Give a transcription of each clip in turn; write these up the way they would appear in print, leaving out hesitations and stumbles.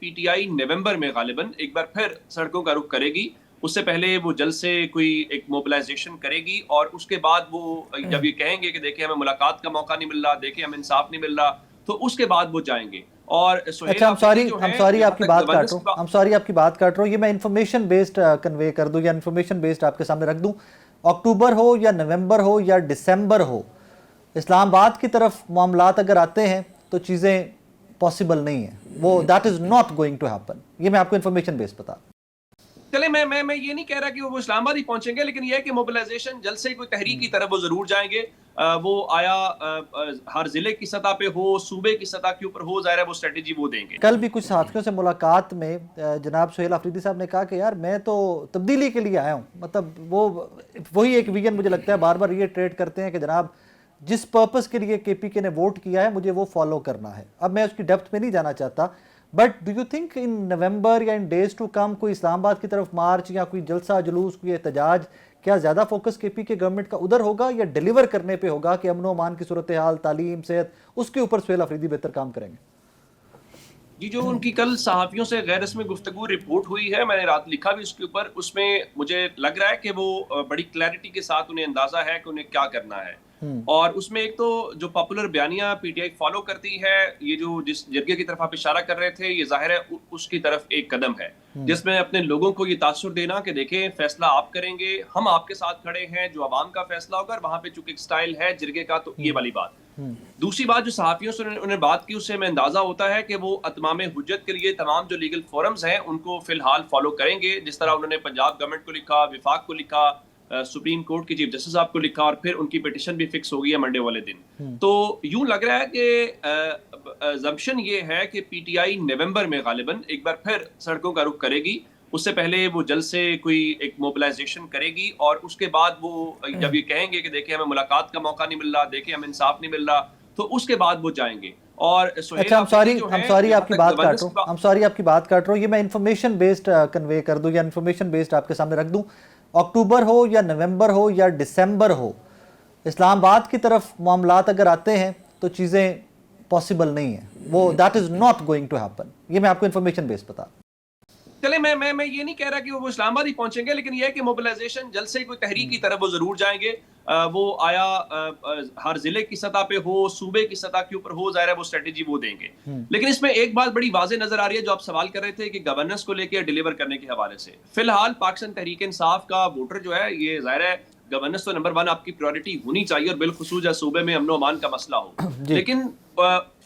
P T I نومبر میں غالباً ایک بار پھر سڑکوں کا رخ کرے گی. اس سے پہلے وہ جلد سے کوئی ایک موبلائزیشن کرے گی اور اس کے بعد وہ جب یہ کہیں گے کہ دیکھیں ہمیں ملاقات کا موقع نہیں مل رہا, دیکھیں ہمیں انصاف نہیں مل رہا, تو اس کے بعد وہ جائیں گے. اور سہیل اچھا آفریدی جو ہم ہیں سوری جہاں آپ کی تک بات کاٹ گورننس رہا کی ہوں ہم سوری آپ کی بات کاٹ رہا ہوں یہ میں انفارمیشن بیسڈ کنوے کر دوں یا انفارمیشن بیسڈ آپ کے سامنے رکھ دوں. اکتوبر ہو یا نومبر ہو یا دسمبر ہو, اسلام آباد کی طرف معاملات اگر آتے ہیں تو چیزیں پاسبل نہیں ہیں, وہ that is not going to happen. یہ میں آپ کو انفارمیشن بیس بتا. چلے میں یہ نہیں کہہ رہا کہ وہ اسلام آباد ہی پہنچیں گے, لیکن یہ ہے کہ موبلائزیشن جلد سے کوئی تحریک کی طرف وہ ضرور جائیں گے. وہ آیا ہر ضلع کی سطح پہ ہو, صوبے کی سطح کے اوپر ہو, ظاہر ہے وہ اسٹریٹجی وہ دیں گے. کل بھی کچھ صحافیوں سے ملاقات میں جناب سہیل آفریدی صاحب نے کہا کہ یار میں تو تبدیلی کے لیے آیا ہوں. مطلب وہی ایک ویژن مجھے لگتا ہے بار بار یہ ٹریڈ کرتے ہیں کہ جناب جس پرپس کے لیے کے پی کے نے ووٹ کیا ہے مجھے وہ فالو کرنا ہے. اب میں اس کی ڈیپتھ میں نہیں جانا چاہتا, but do you think in November یا ان ڈیز ٹو کم کوئی اسلام آباد کی طرف مارچ یا کوئی جلسہ جلوس, کوئی احتجاج, کیا زیادہ فوکس کے پی کے گورنمنٹ کا ادھر ہوگا یا ڈیلیور کرنے پہ ہوگا کہ امن و امان کی صورتحال, تعلیم, صحت, اس کے اوپر سہیل آفریدی بہتر کام کریں گے؟ جی جو ان کی کل صحافیوں سے غیر رسمی گفتگو رپورٹ ہوئی ہے, میں نے رات لکھا بھی اس کے اوپر, اس میں مجھے لگ رہا ہے کہ وہ بڑی کلیئرٹی کے ساتھ انہیں اندازہ ہے کہ انہیں کیا کرنا ہے. اور اس میں ایک تو جو پاپولر بیانیہ پی ٹی آئی فالو کرتی ہے, یہ جو جس جرگے کی طرف آپ اشارہ کر رہے تھے, یہ ظاہر ہے اس کی طرف ایک قدم ہے جس میں اپنے لوگوں کو یہ تاثر دینا کہ دیکھیں فیصلہ آپ کریں گے, ہم آپ کے ساتھ کھڑے ہیں, جو عوام کا فیصلہ ہوگا. وہاں پہ چونکہ ایک سٹائل ہے جرگے کا, تو یہ والی بات. دوسری بات جو صحافیوں سے انہیں بات کی, اس سے میں اندازہ ہوتا ہے کہ وہ اتمام حجت کے لیے تمام جو لیگل فورمز ہیں ان کو فی الحال فالو کریں گے, جس طرح انہوں نے پنجاب گورنمنٹ کو لکھا, وفاق کو لکھا, سپریم کورٹ کی چیف جسٹس صاحب کو لکھا, اور پھر ان کی پیٹیشن بھی فکس ہو گئی ہے منڈے والے دن. تو یوں لگ رہا ہے کہ زمشن یہ ہے کہ پی ٹی آئی نومبر میں غالباً ایک بار پھر سڑکوں کا رخ کرے گی. اس سے پہلے وہ جلد سے کوئی ایک موبلائزیشن کرے گی اور اس کے بعد وہ جب یہ کہیں گے کہ دیکھیں ہمیں ملاقات کا موقع نہیں مل رہا, دیکھیں ہمیں انصاف نہیں مل رہا, تو اس کے بعد وہ جائیں گے. اور سہیل اچھا آفریدی جو ہم ہیں سوری جہاں آپ کی تک بات کاٹ گورننس رہا کی ہوں ہم سوری آپ کی بات کاٹ رہا ہوں یہ میں انفارمیشن بیسڈ کنوے کر دوں یا انفارمیشن بیسڈ آپ کے سامنے رکھ دوں. اکتوبر ہو یا نومبر ہو یا دسمبر ہو, اسلام آباد کی طرف معاملات اگر آتے ہیں تو چیزیں پاسبل نہیں ہیں, وہ that is not going to happen. یہ میں آپ کو انفارمیشن بیس بتا. چلے میں یہ نہیں کہہ رہا کہ وہ اسلام آباد ہی پہنچیں گے, لیکن یہ ہے کہ موبلائزیشن جلد سے کوئی تحریک کی طرف وہ ضرور جائیں گے. وہ آیا ہر ضلع کی سطح پہ ہو, صوبے کی سطح کے اوپر ہو, ظاہر ہے وہ اسٹریٹجی وہ دیں گے. لیکن اس میں ایک بات بڑی واضح نظر آ رہی ہے جو آپ سوال کر رہے تھے کہ گورننس کو لے کے ڈیلیور کرنے کے حوالے سے. فی الحال پاکستان تحریک انصاف کا ووٹر جو ہے, یہ ظاہر ہے گورننس تو نمبر 1 آپ کی پریورٹی ہونی چاہیے, اور بالخصوص جب صوبے میں امن و امان کا مسئلہ ہو. لیکن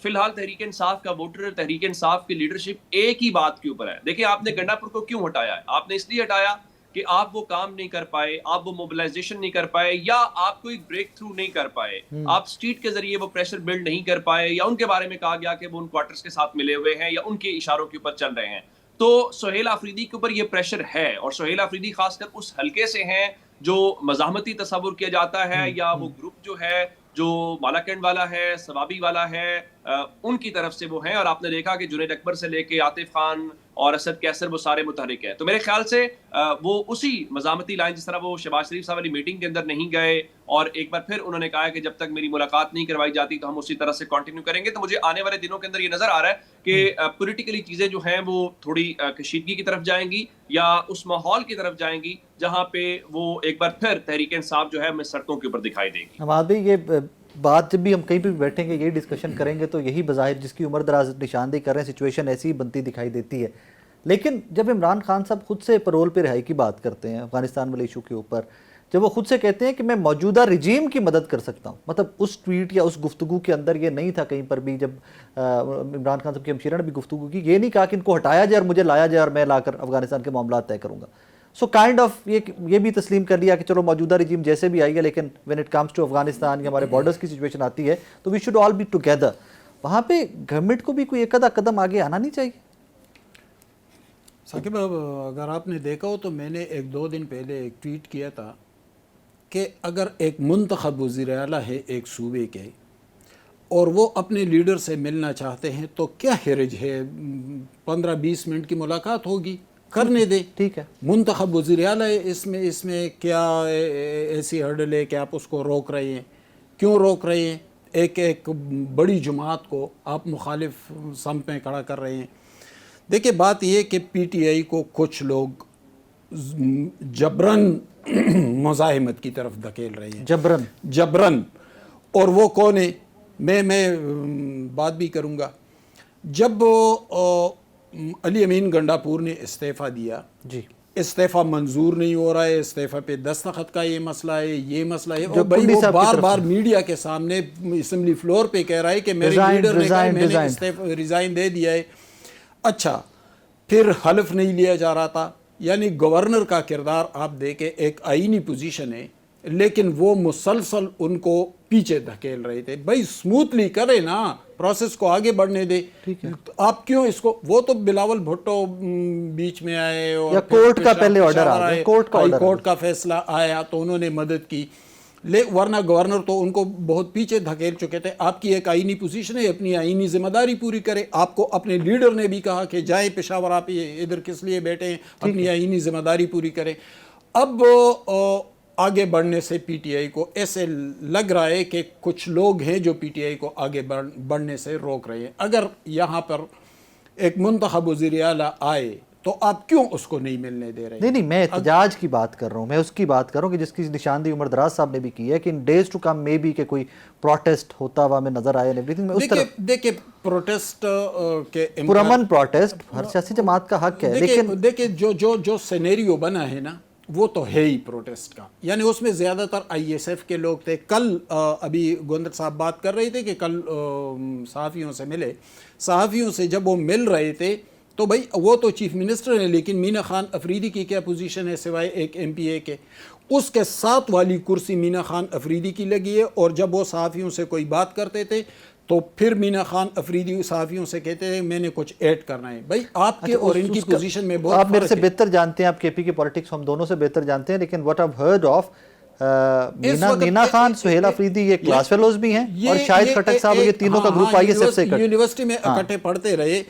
فی الحال تحریک انصاف کا ووٹر, تحریک انصاف کی لیڈرشپ ایک ہی بات کے اوپر ہے. دیکھیں آپ نے گنڈا پور کو کیوں ہٹایا ہے؟ آپ نے اس لیے ہٹایا کہ آپ وہ کام نہیں کر پائے, آپ وہ موبلائزیشن نہیں کر پائے, یا آپ کوئی بریک تھرو نہیں کر پائے, آپ سٹریٹ کے ذریعے وہ پریشر بلڈ نہیں کر پائے, یا ان کے بارے میں کہا گیا کہ وہ ان کوارٹرز کے ساتھ ملے ہوئے ہیں یا ان کے اشاروں کے اوپر چل رہے ہیں. تو سہیل آفریدی کے اوپر یہ پریشر ہے, اور سہیل آفریدی خاص کر اس حلقے سے ہیں جو مزاحمتی تصور کیا جاتا ہے, یا وہ گروپ جو ہے جو مالاکنڈ والا ہے, ثوابی والا ہے, ان کی طرف سے وہ ہیں. اور آپ نے دیکھا کہ جنید اکبر سے لے کے عاطف خان اور اسد کیسر وہ سارے متحرک ہیں. تو میرے خیال سے وہ اسی مزاحمتی لائن, جس طرح وہ شہباز شریف صاحب والی میٹنگ کے اندر نہیں گئے اور ایک بار پھر انہوں نے کہا کہ جب تک میری ملاقات نہیں کروائی جاتی تو ہم اسی طرح سے کنٹینیو کریں گے. تو مجھے آنے والے دنوں کے اندر یہ نظر آ رہا ہے کہ پولیٹیکلی چیزیں جو ہیں وہ تھوڑی کشیدگی کی طرف جائیں گی, یا اس ماحول کی طرف جائیں گی جہاں پہ وہ ایک بار پھر تحریک انصاف جو ہے ہمیں سڑکوں کے اوپر دکھائی دے گی. حماد بھائی, یہ بات جب بھی ہم کہیں پہ بھی بیٹھیں گے یہی ڈسکشن کریں گے تو یہی بظاہر جس کی عمر دراز نشاندہی کر رہے ہیں سچویشن ایسی ہی بنتی دکھائی دیتی ہے. لیکن جب عمران خان صاحب خود سے پرول پہ رہائی کی بات کرتے ہیں افغانستان والے ایشو کے اوپر, جب وہ خود سے کہتے ہیں کہ میں موجودہ رجیم کی مدد کر سکتا ہوں, مطلب اس ٹویٹ یا اس گفتگو کے اندر یہ نہیں تھا کہیں پر بھی, جب عمران خان صاحب کی ہمشیرہ نے بھی گفتگو کی, یہ نہیں کہا کہ ان کو ہٹایا جائے اور مجھے لایا جائے اور میں لا کر افغانستان کے معاملات طے کروں گا. سو کائنڈ آف یہ بھی تسلیم کر لیا کہ چلو موجودہ رجیم جیسے بھی آئی ہے, لیکن when it comes to Afghanistan یا ہمارے بارڈرز کی سچویشن آتی ہے تو we should all be together. وہاں پہ گورنمنٹ کو بھی کوئی ایک آدھا قدم آگے آنا نہیں چاہیے؟ ثاقب, اگر آپ نے دیکھا ہو تو میں نے 1-2 دن پہلے ایک ٹویٹ کیا تھا کہ اگر ایک منتخب وزیر اعلیٰ ہے ایک صوبے کے اور وہ اپنے لیڈر سے ملنا چاہتے ہیں تو کیا حرج ہے, 15-20 منٹ کی ملاقات ہوگی, کرنے دیں. ٹھیک ہے, منتخب وزیر اعلیٰ ہے, اس میں کیا ایسی ہرڈل ہے کہ آپ اس کو روک رہے ہیں؟ کیوں روک رہے ہیں؟ ایک بڑی جماعت کو آپ مخالف سمت میں کھڑا کر رہے ہیں. دیکھیں بات یہ کہ پی ٹی آئی کو کچھ لوگ جبرن مزاحمت کی طرف دھکیل رہے ہیں، جبرن. اور وہ کون ہے؟ میں بات بھی کروں گا. جب علی امین گنڈاپور نے استعفیٰ دیا، جی استعفیٰ منظور نہیں ہو رہا ہے، استعفیٰ پہ دستخط کا یہ مسئلہ ہے، یہ مسئلہ ہے، اور بھائی وہ بار بار میڈیا کے سامنے اسمبلی فلور پہ کہہ رہا ہے کہ میرے لیڈر نے کہا میں نے ریزائن دے دیا ہے. اچھا، پھر حلف نہیں لیا جا رہا تھا. یعنی گورنر کا کردار آپ دیکھیں، ایک آئینی پوزیشن ہے لیکن وہ مسلسل ان کو پیچھے دھکیل رہے تھے. بھائی سموتھلی کرے نا، پروسیس کو آگے بڑھنے دے. آپ کیوں اس کو، وہ تو بلاول بھٹو بیچ میں آئے اور کورٹ کا پہلے آرڈر آیا، کورٹ کا فیصلہ آیا تو انہوں نے مدد کی، ورنہ گورنر تو ان کو بہت پیچھے دھکیل چکے تھے. آپ کی ایک آئینی پوزیشن ہے، اپنی آئینی ذمہ داری پوری کرے. آپ کو اپنے لیڈر نے بھی کہا کہ جائیں پشاور، آپ ادھر کس لیے بیٹھے ہیں، اپنی آئینی ذمہ داری پوری کریں. اب آگے بڑھنے سے پی ٹی آئی کو ایسے لگ رہا ہے کہ کچھ لوگ ہیں جو پی ٹی آئی کو آگے بڑھنے سے روک رہے ہیں. اگر یہاں پر ایک منتخب وزیر اعلیٰ آئے تو آپ کیوں اس کو نہیں ملنے دے رہے ہیں؟ نہیں، میں احتجاج کی بات کر رہا ہوں، میں اس کی بات کر رہا ہوں کہ جس کی نشاندہی عمر دراز صاحب نے بھی کی ہے کہ ان ڈیز ٹو کم میں بھی کہ کوئی پروٹیسٹ ہوتا ہوا میں نظر آیا. دیکھیں پروٹیسٹ کے پرامن پروٹیسٹ ہر سیاسی جماعت کا حق ہے، لیکن دیکھیں جو سینیریو بنا ہے نا وہ تو ہے ہی پروٹیسٹ کا. یعنی اس میں زیادہ تر آئی ایس ایف کے لوگ تھے. کل ابھی گوندر صاحب بات کر رہے تھے کہ کل صحافیوں سے ملے، صحافیوں سے جب وہ مل رہے تھے تو بھائی وہ تو چیف منسٹر ہیں، لیکن مینا خان افریدی کی کیا پوزیشن ہے سوائے ایک ایم پی اے کے؟ اس کے ساتھ والی کرسی مینا خان افریدی کی لگی ہے. اور جب وہ صحافیوں سے کوئی بات کرتے تھے تو پھر مینا خان افریدی صحافیوں سے کہتے ہیں میں نے کچھ ایڈ کرنا ہے. بھائی آپ کے اور ان کی پوزیشن میں بہت آپ میرے سے بہتر جانتے ہیں، آپ کے پی کے پولیٹکس ہم دونوں سے بہتر جانتے ہیں، لیکن واٹ آئی ہرڈ آف مینا خان، سہیل افریدی یہ کلاس فیلوز بھی ہیں، اور شاہد خٹک صاحب، یہ تینوں کا گروپ آئی ایس ایف سے یونیورسٹی میں اکٹھے پڑھتے رہے.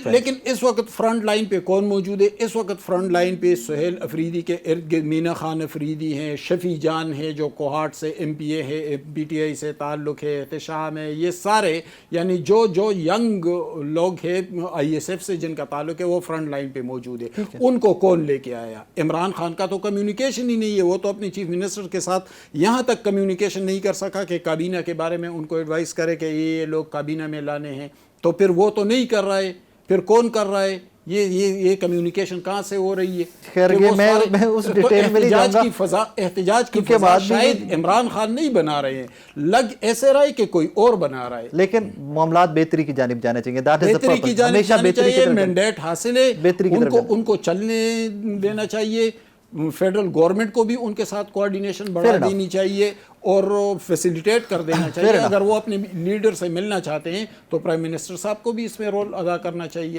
لیکن اس وقت فرنٹ لائن پہ کون موجود ہے؟ اس وقت فرنٹ لائن پہ سہیل افریدی کے ارد گرد مینا خان افریدی ہیں، شفیع جان ہے جو کوہاٹ سے ایم پی اے ہے، پی ٹی آئی سے تعلق ہے، احتشام ہے، یہ سارے یعنی جو ینگ لوگ ہیں آئی ایس ایف سے جن کا تعلق ہے وہ فرنٹ لائن پہ موجود ہے. ان کو کون لے کے آیا؟ عمران خان کا تو کمیونیکیشن ہی نہیں ہے. وہ تو اپنی چیف منسٹر کے ساتھ یہاں تک کمیونیکیشن نہیں کر سکا کہ کابینہ کے بارے میں ان کو ایڈوائز کرے کہ یہ لوگ کابینہ میں لانے ہیں. تو پھر وہ تو نہیں کر رہا ہے، پھر کون کر رہا ہے؟ یہ کمیونیکیشن کہاں سے ہو رہی ہے؟ خیر میں اس ڈیٹیل میں نہیں جاؤں گا. احتجاج کی فضا شاید عمران خان نہیں بنا رہے ہیں، لگ ایسے رہا ہے کہ کوئی اور بنا رہا ہے. لیکن معاملات بہتری کی جانب جانے چاہیے، بہتری کی جانب جانے چاہیے. مینڈیٹ حاصل ہے، ان کو چلنے دینا چاہیے. فیڈرل گورنمنٹ کو بھی ان کے ساتھ کوارڈینیشن بڑھا دینی چاہیے اور فیسیلیٹیٹ کر دینا چاہیے. اگر وہ اپنے لیڈر سے ملنا چاہتے ہیں تو پرائم منسٹر صاحب کو بھی اس میں رول ادا کرنا چاہیے.